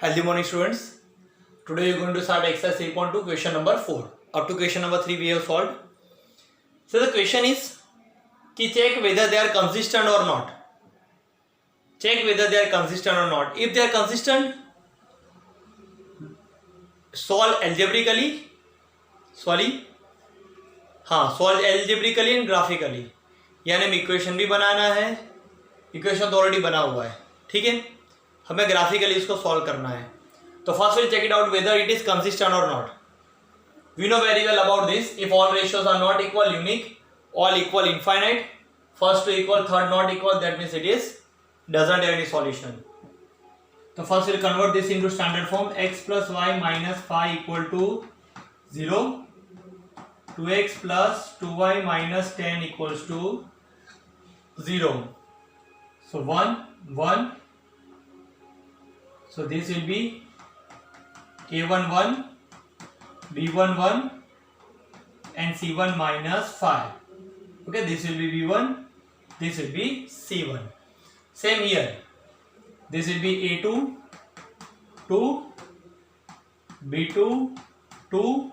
Healthy morning, students. Today we are going to start exercise 3.2, question number 4. Up to question number 3 we have solved. So the question is, check whether they are consistent or not. Check whether they are consistent or not. If they are consistent, solve algebraically. Solve algebraically and graphically. यानी हमें equation भी बनाना है. Equation तो already बना हुआ है, ठीक है. हमें ग्राफिकली इसको सॉल्व करना है. तो first will check it out whether it is consistent और not. We know very well about this. If all ratios are not equal unique, all equal infinite, first to equal, third not equal, that means it is doesn't have any solution. So first we'll convert this into standard form. X plus y minus 5 equal to 0. 2x plus 2y minus 10 equals to 0. So 1 1. So this will be a1 1, b1 1 and c1 minus 5. Okay, this will be b1, this will be c1. Same here, this will be a2 2, b2 2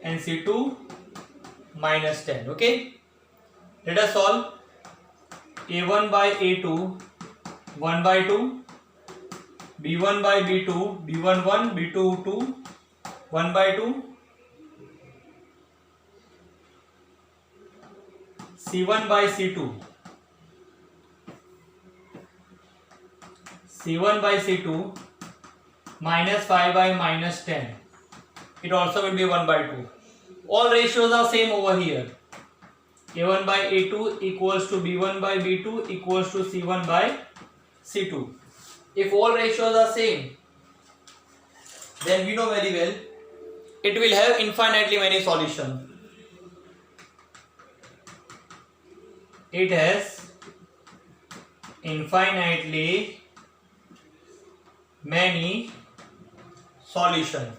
and c2 minus 10. Okay, let us solve. A1 by a2 1 by 2, b1 by b2 b1 1 b2 2 1 by 2, C1 by C2 C1 by C2 minus 5 by minus 10. It also will be 1 by 2. All ratios are same over here. A1 by A2 equals to B1 by B2 equals to C1 by C2. If all ratios are same, then we know very well it will have infinitely many solutions. It has infinitely many solutions.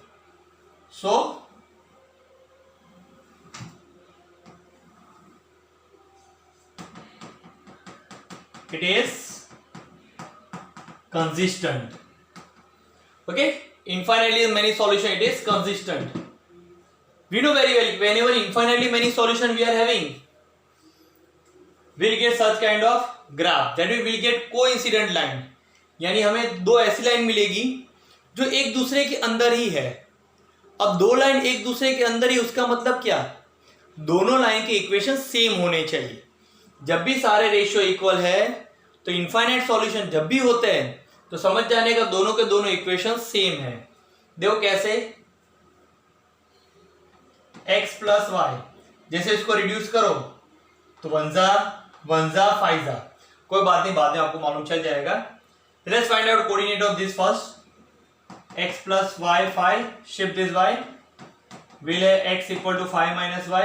So it is consistent. Okay, infinitely many solutions, it is consistent. We know very well whenever infinitely many solutions we are having, we'll get such kind of graph, that we will get coincident line. यानी हमें दो ऐसी line मिलेगी जो एक दूसरे के अंदर ही है. अब दो लाइन एक दूसरे के अंदर ही, उसका मतलब क्या, दोनों लाइन के इक्वेशन सेम होने चाहिए. जब भी सारे रेशियो इक्वल है तो इनफाइनाइट सॉल्यूशन जब भी होते हैं तो समझ जाने का दोनों के दोनों इक्वेशन सेम है. देखो कैसे, x प्लस वाई, जैसे इसको रिड्यूस करो तो वंजा फाइजा, कोई बात नहीं, बाद में आपको मालूम चल जाएगा. Let's find out coordinate of this first. x plus Y 5, shift this y, will x equal to 5 minus y.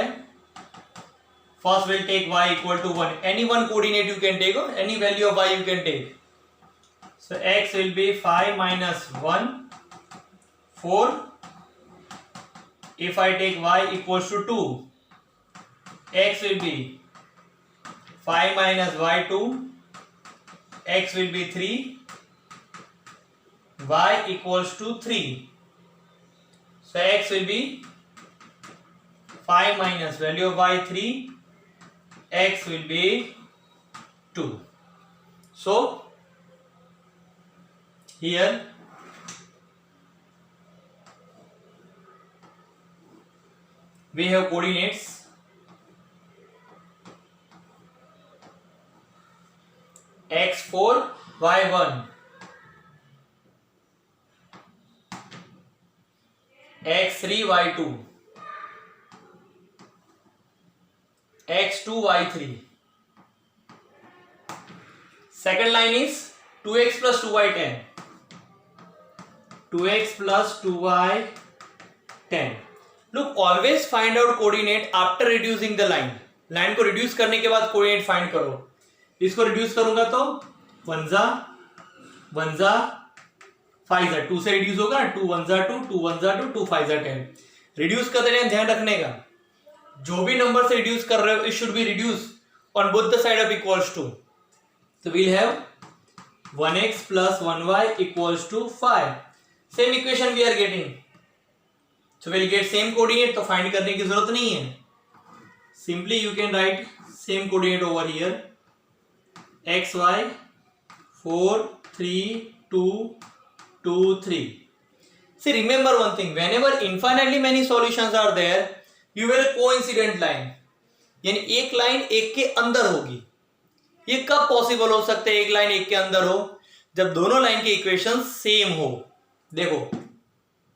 First we'll take y equal to 1. Any one coordinate you can take, or any value of y you can take. So x will be 5 minus 1 4. If I take y equals to 2, x will be 5 minus y2, x will be 3, y equals to 3. So x will be 5 minus value of y 3, x will be 2. So here we have coordinates x4 y1, x3 y2, x2 y3. Second line is 2x plus 2y 10. 2x plus 2y 10. Look, always find out coordinate after reducing the line. Line को reduce करने के बाद coordinate find करो. इसको reduce करूंगा तो वंजा Pfizer, 2 से reduce होगा, 2 वंजा 2, 2 वंजा 2, 2 फाइजा 10. रिड्यूस करते टाइम ध्यान रखने का, जो भी नंबर से रिड्यूस कर रहे हो, it should be reduce on both the side of equals to. So we'll have 1x plus 1y equals to 5. Same equation we are getting. So we'll get same coordinate, तो find करने की जरूरत नहीं है. Simply you can write same coordinate over here. x, y, 4, 3, 2, 2, 3. See, remember one thing. Whenever infinitely many solutions are there, you will coincident line. यानी एक line एक के अंदर होगी. ये कब पॉसिबल हो सकता है एक लाइन एक के अंदर हो? जब दोनों लाइन के इक्वेशन सेम हो. देखो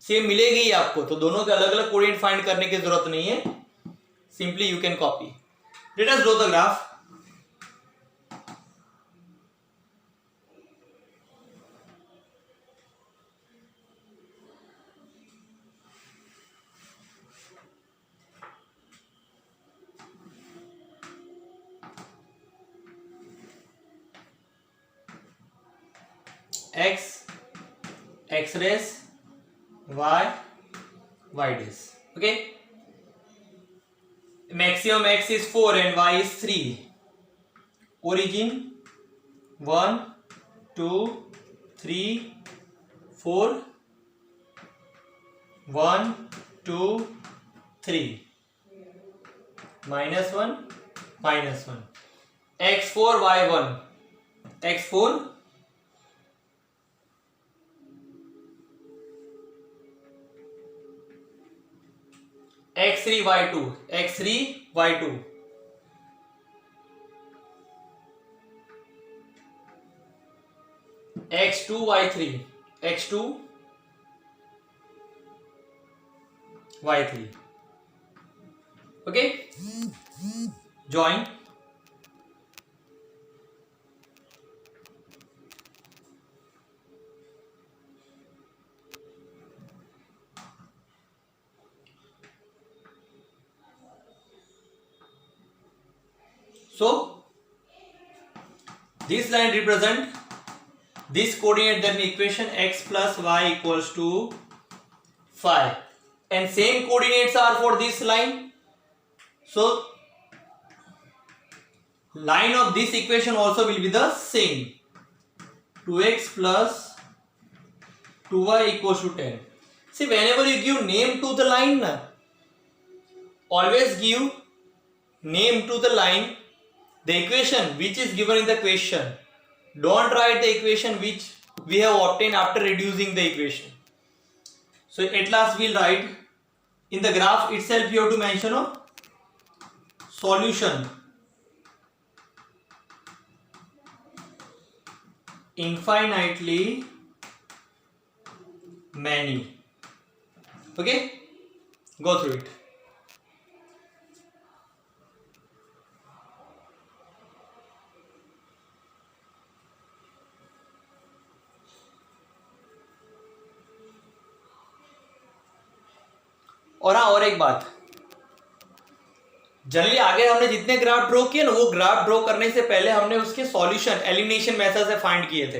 सेम मिलेगी ही आपको, तो दोनों के अलग अलग कोऑर्डिनेट फाइंड करने की जरूरत नहीं है. Simply you can copy. Let us draw the graph. x, x rays, y, y days. Okay. Maximum x is 4 and y is 3. Origin 1, 2, 3, 4. 1, 2, 3. -1, -1. x4, y1. x4. x3, y2. x3, y2. x2, y3. x2, y3. Okay. Join. So this line represent this coordinate, then equation x plus y equals to 5, and same coordinates are for this line. So line of this equation also will be the same. 2x plus 2y equals to 10. See, whenever you give name to the line, always give name to the line. The equation which is given in the question, don't write the equation which we have obtained after reducing the equation. So at last we'll write in the graph itself. You have to mention a solution. Infinitely many. Okay, go through it. और हाँ, और एक बात, generally आगे हमने जितने graph draw किए ना, वो ग्राफ ड्रॉ करने से पहले हमने उसके सॉल्यूशन एलिमिनेशन मेथड से फाइंड किए थे.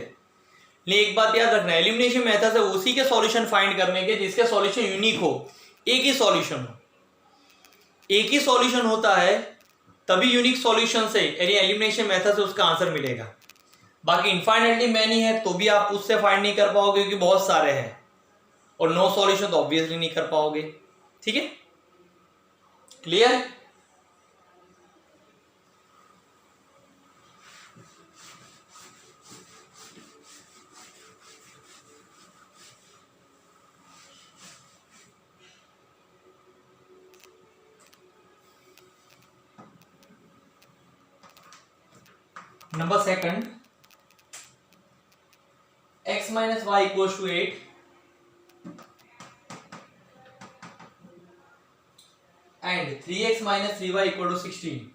लेकिन एक बात याद रखना, एलिमिनेशन मेथड से उसी के सॉल्यूशन फाइंड करने के जिसके सॉल्यूशन यूनिक हो. एक ही सॉल्यूशन हो, एक ही सॉल्यूशन होता है तभी यूनिक सॉल्यूशन से यानी एलिमिनेशन मेथड से उसका आंसर मिलेगा. बाकी इनफाइनाइटली मैनी है तो भी आप उससे फाइंड नहीं कर पाओगे क्योंकि बहुत सारे हैं, और नो सॉल्यूशन तो ऑब्वियसली नहीं कर पाओगे. ठीक है, clear? Number second, x minus y equals to 8. And 3x minus 3y equal to 16.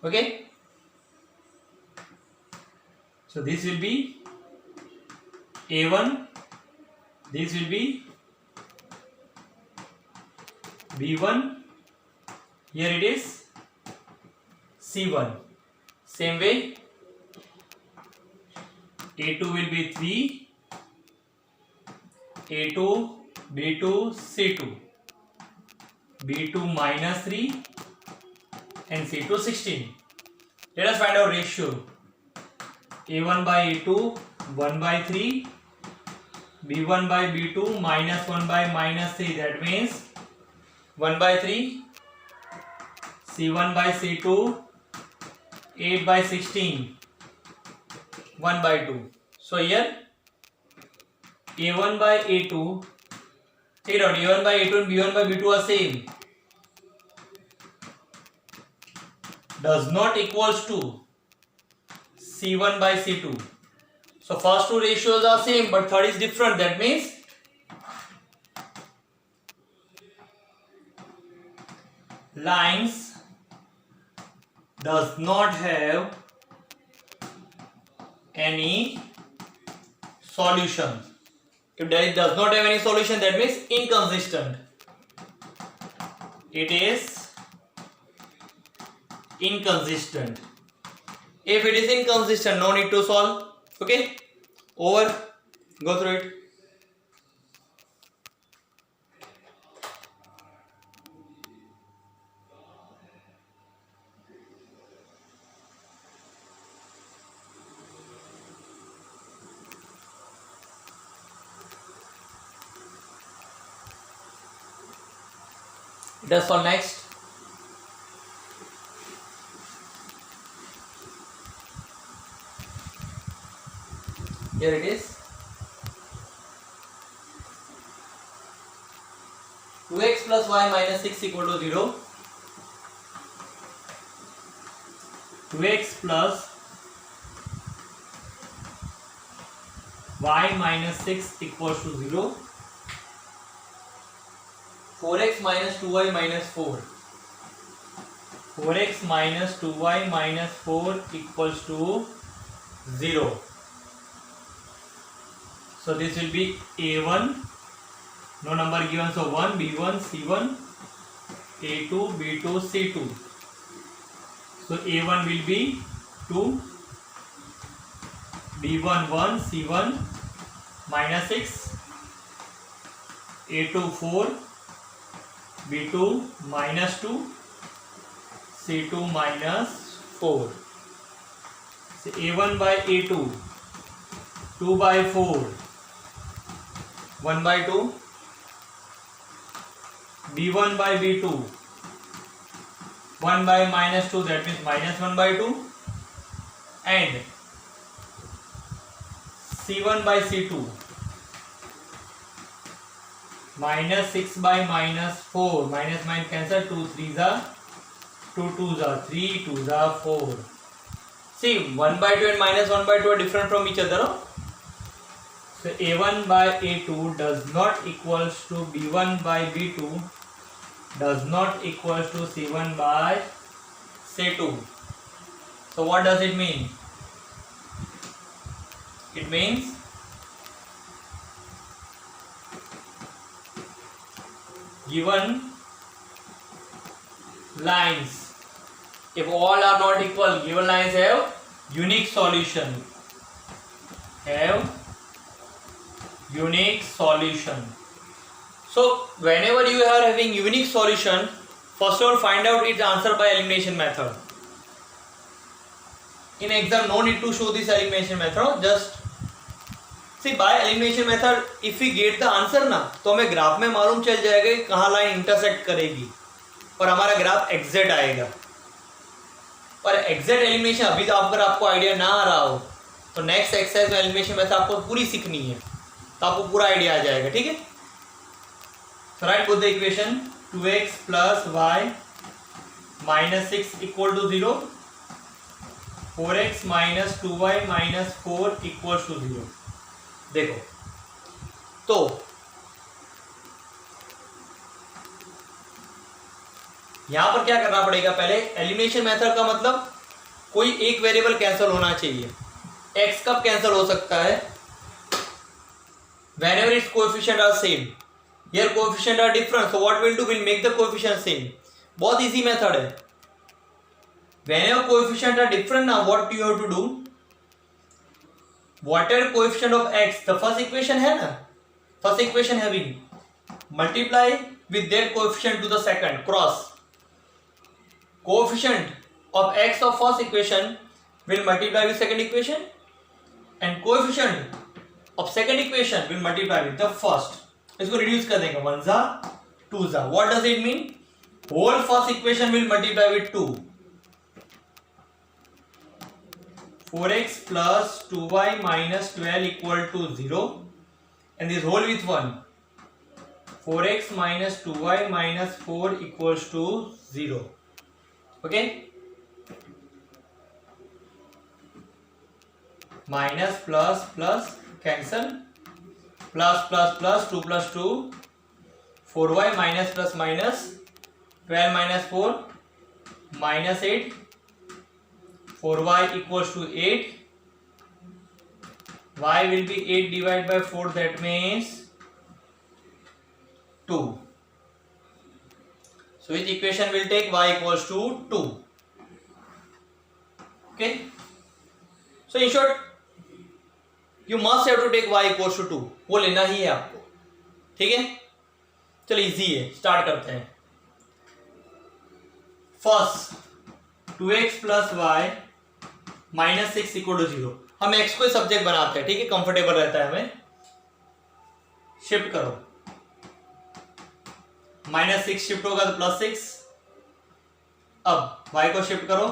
Okay. So this will be A1. This will be B1. Here it is C1. Same way, A2 will be 3, A2, B2, C2, B2 minus 3 and C2 16. Let us find out ratio. A1 by A2 1 by 3, B1 by B2 minus 1 by minus 3, that means 1 by 3, C1 by C2 8 by 16, 1 by 2. So here A1 by A2, check it out, A1 by A2 and B1 by B2 are same, does not equals to C1 by C2. So first two ratios are same but third is different, that means lines does not have any solution. If it does not have any solution, that means inconsistent. It is inconsistent. If it is inconsistent, no need to solve. Okay, over. Go through it. Let us solve next. Here it is. 2x plus y minus 6 equal to 0. 2x plus y minus 6 equals to 0. 4x minus 2y minus 4. 4x minus 2y minus 4 equals to 0. So this will be A1, no number given, so 1, B1, C1, A2, B2, C2. So A1 will be 2, B1 1, C1 minus 6, A2 4, B2 minus 2, C2 minus 4. So A1 by A2, 2 by 4, 1 by 2, B1 by B2, 1 by minus 2, that means minus 1 by 2, and C1 by C2, minus 6 by minus 4, minus minus cancel, 2 3s are 2 2s are 3, 2s are 4. See, 1 by 2 and minus 1 by 2 are different from each other. No? So A1 by A2 does not equals to B1 by B2, does not equals to C1 by C2. So what does it mean? It means given lines, if all are not equal, given lines have unique solution. So whenever you are having unique solution, first of all find out its answer by elimination method. In exam, no need to show this elimination method, just see by elimination method if we get the answer ना, तो हमें graph में मालूम चल जाएगा कि कहाँ line intersect करेगी और हमारा ग्राफ एग्जैक्ट आएगा. पर एग्जैक्ट एलिमिनेशन अभी तो अगर आपको आइडिया ना आ रहा हो तो नेक्स्ट एक्सरसाइज में एलिमिनेशन मेथड आपको पूरी सीखनी है, तो आपको पूरा आइडिया आ जाएगा. ठीक है. So write both the equation. 2x plus y minus 6 equal to 0. 4x minus 2y minus 4 equals to 0. देखो तो यहां पर क्या करना पड़ेगा, पहले एलिमिनेशन मेथड का मतलब कोई एक वेरिएबल कैंसिल होना चाहिए. x कब कैंसिल हो सकता है? whenever its coefficient are same. Here coefficient are different, so what we'll do, we'll make the coefficient same. बहुत easy method है. whenever coefficient are different, now what you have to do, whatever coefficient of x, the first equation है ना, first equation having multiply with that coefficient to the second, cross coefficient of x of first equation will multiply with second equation and coefficient of second equation will multiply with the first. इसको reduce कर देंगे, 1 जा 2 जा. What does it mean? Whole first equation will multiply with 2. 4x plus 2y minus 12 equal to 0, and this whole with 1. 4x minus 2y minus 4 equals to 0. Okay? Minus plus plus cancel, plus plus plus 2 plus 2, 4y minus plus minus 12 minus 4 minus 8, 4y equals to 8. Y will be 8 divided by 4, that means 2. So which equation will take y equals to 2? Okay. So in short, you must have to take y equals to 2. वो लेना ही है आपको. ठीक है, चलो easy है, start करते हैं. First 2x plus Y minus 6 equal to 0. हम x को सब्जेक्ट बनाते हैं. ठीक है, कंफर्टेबल रहता है हमें. शिफ्ट करो, माइनस 6 शिफ्ट होगा तो प्लस 6. अब y को शिफ्ट करो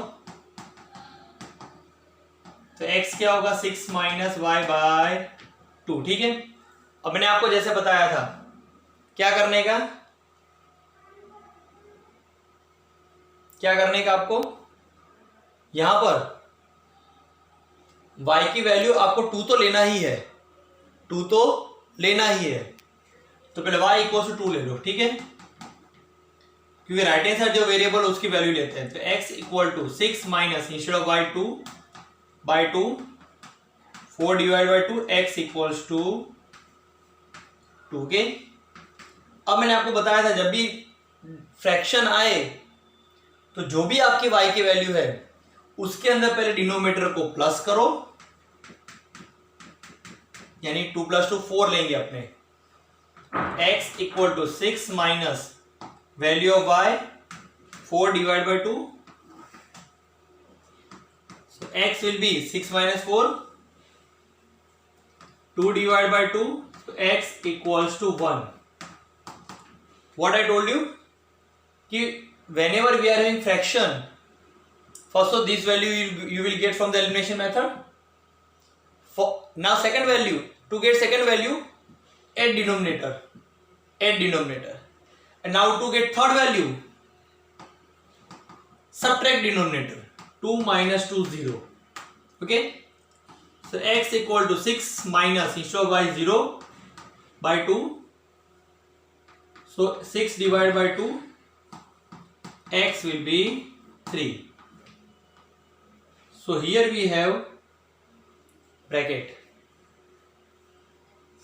तो x क्या होगा, 6 माइनस वाई बाय 2. ठीक है, अब मैंने आपको जैसे बताया था क्या करने का, आपको यहां पर y की वैल्यू आपको 2 तो लेना ही है, 2 तो लेना ही है. तो पहले y इक्वल टू 2 ले लो. ठीक है, क्योंकि राइट हैंड साइड जो वेरिएबल उसकी वैल्यू लेते हैं. तो x equal to 6 minus instead of y 2 by 2, 4 divide by 2, x equals to 2 के. अब मैंने आपको बताया था जब भी फ्रैक्शन आए तो जो भी आपकी y की वैल्यू है उसके अंदर पहले डिनोमिनेटर को प्लस करो, यानी 2 प्लस 2 4 लेंगे अपने. x equal to 6 minus value of y 4 divide by 2. So x will be 6 minus 4, 2 divided by 2, so x equals to 1. What I told you कि whenever we are having fraction, first of this value you will get from the elimination method. For now second value, to get second value, add denominator, and now to get third value, subtract denominator. 2 minus 2 0. Okay, so x equal to 6 minus instead of y 0 by 2, so 6 divided by 2, x will be 3. So here we have bracket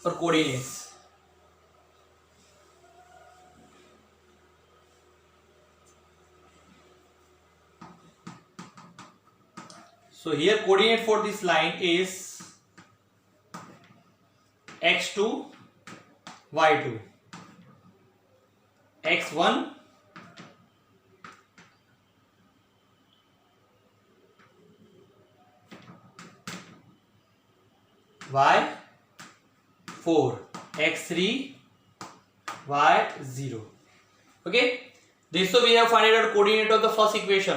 for coordinates. So here coordinate for this line is x2, y2, x1, y4, x3, y0. Okay, this so we have find out coordinate of the first equation.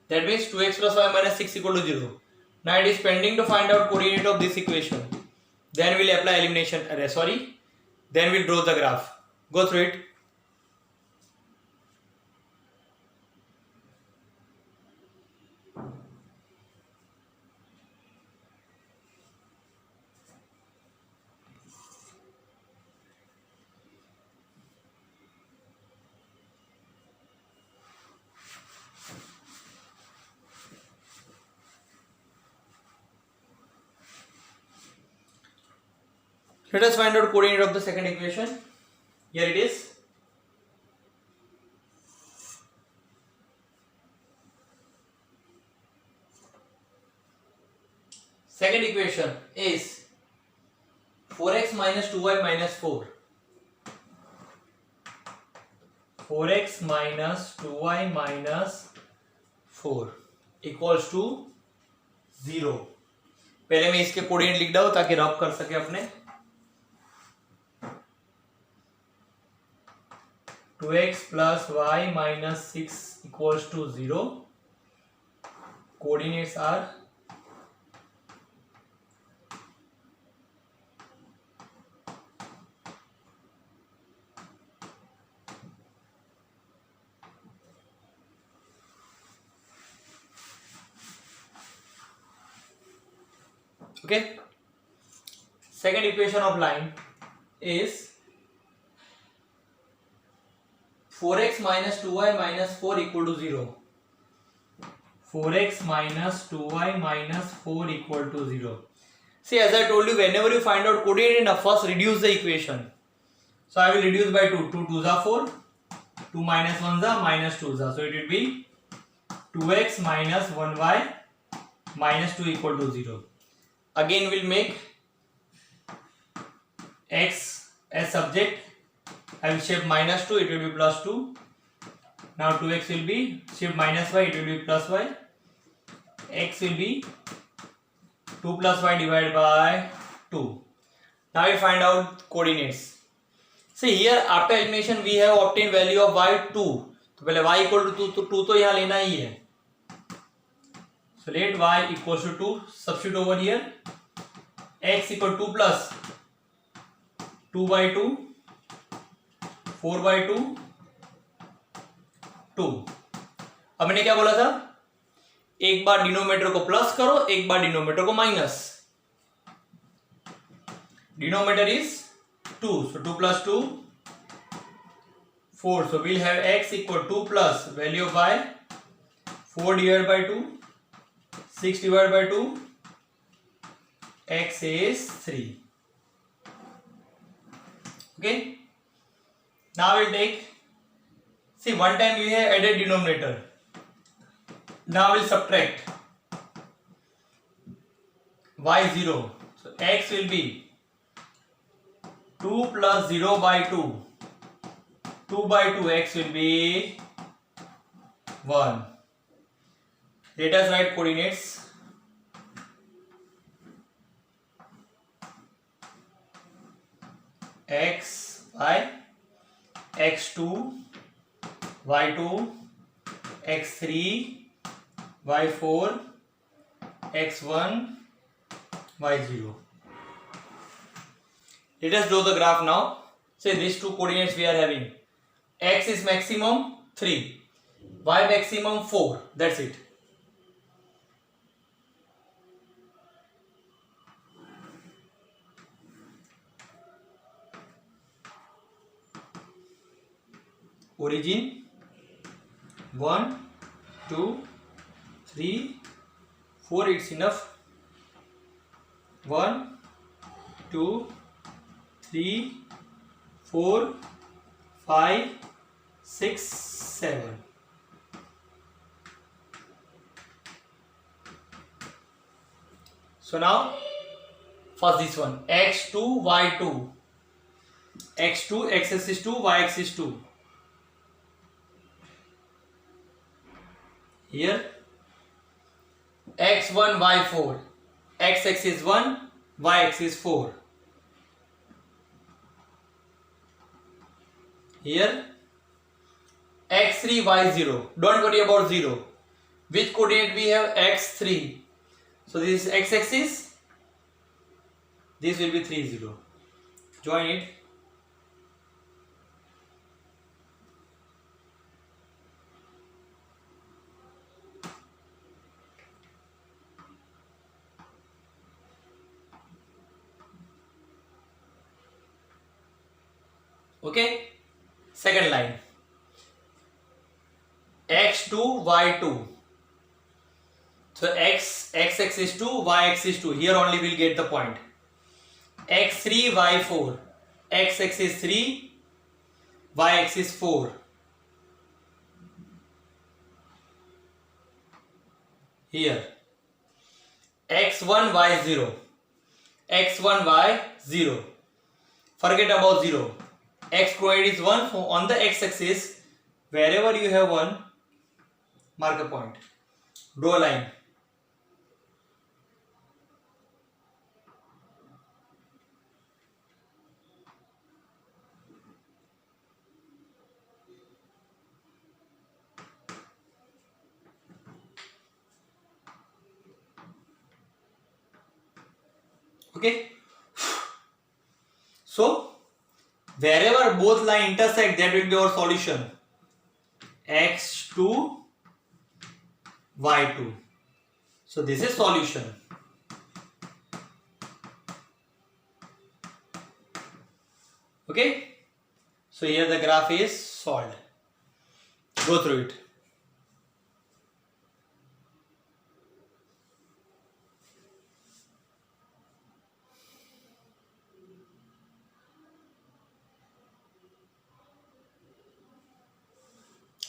That means 2x plus y minus 6 equal to 0. Now it is pending to find out coordinate of this equation. Then we'll apply elimination array. Then we'll draw the graph. Go through it. Let us find out coordinate of the second equation. Here it is. Second equation is 4x minus 2y minus 4. 4x minus 2y minus 4 equals to 0। पहले मैं इसके coordinate लिख रहा हूं ताकि रब कर सके अपने। 2x plus y minus 6 equals to 0. Coordinates are okay. Second equation of line is 4x minus 2y minus 4 equal to 0. 4x minus 2y minus 4 equal to 0. See, as I told you, whenever you find out coordinate, first reduce the equation. So I will reduce by 2. 2 2s are 4. 2 minus 1s are minus 2s are. So it will be 2x minus 1y minus 2 equal to 0. Again we'll make x as subject. I will shape minus 2, it will be plus 2. Now 2x will be shape minus y, it will be plus y. X will be 2 plus y divided by 2. Now we find out coordinates. See here after elimination we have obtained value of y 2. तो पहले y equal to 2, तो 2 तो यहाँ लेना ही है. So let y equals to 2. Substitute over here. X equal to 2 plus 2 by 2. 4 by 2 2। अब मैंने क्या बोला था, एक बार डिनोमिनेटर को प्लस करो, एक बार डिनोमिनेटर को minus. Denominator is 2, so 2 plus 2 4, so we'll have x equal to 2 plus value of y 4 divided by 2, 6 divided by 2, x is 3. Okay. Now we'll take, see one time we have added denominator. Now we'll subtract y 0. So x will be 2 plus 0 by 2. 2 by 2 x will be 1. Let us write coordinates. X y x2 y2 x3 y4 x1 y0. Let us draw the graph now. Say these two coordinates we are having. X is maximum 3, y maximum 4. That's it. Origin 1 2 3 4, it's enough. 1 2 3 4 5 6 7. So now first this one, x2 y2, x2 x axis 2 y axis 2. Here x1 y4, x axis 1 y axis 4. Here x3 y0, don't worry about 0. Which coordinate we have? x3. So this is x axis, this will be 3 0. Join it. Okay, second line, x2 y2. So x axis 2, y axis 2. Here only we'll get the point. x3 y4, x axis 3, y axis 4. Here x1 y0, x1 y0. Forget about 0. X coordinate is 1, so on the x axis wherever you have 1, mark a point. Draw a line. Okay. So wherever both line intersect, that will be our solution. X2, Y2. So this is solution. Okay. So here the graph is solved. Go through it.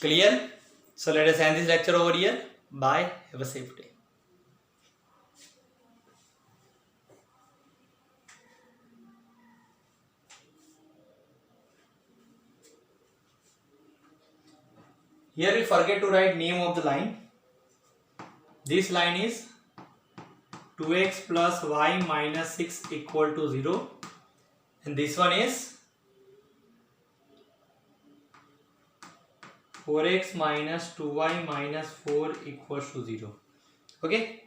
Clear? So let us end this lecture over here. Bye. Have a safe day. Here we forget to write name of the line. This line is 2x plus y minus 6 equal to 0. And this one is 4x minus 2y minus 4 equals to 0. Okay.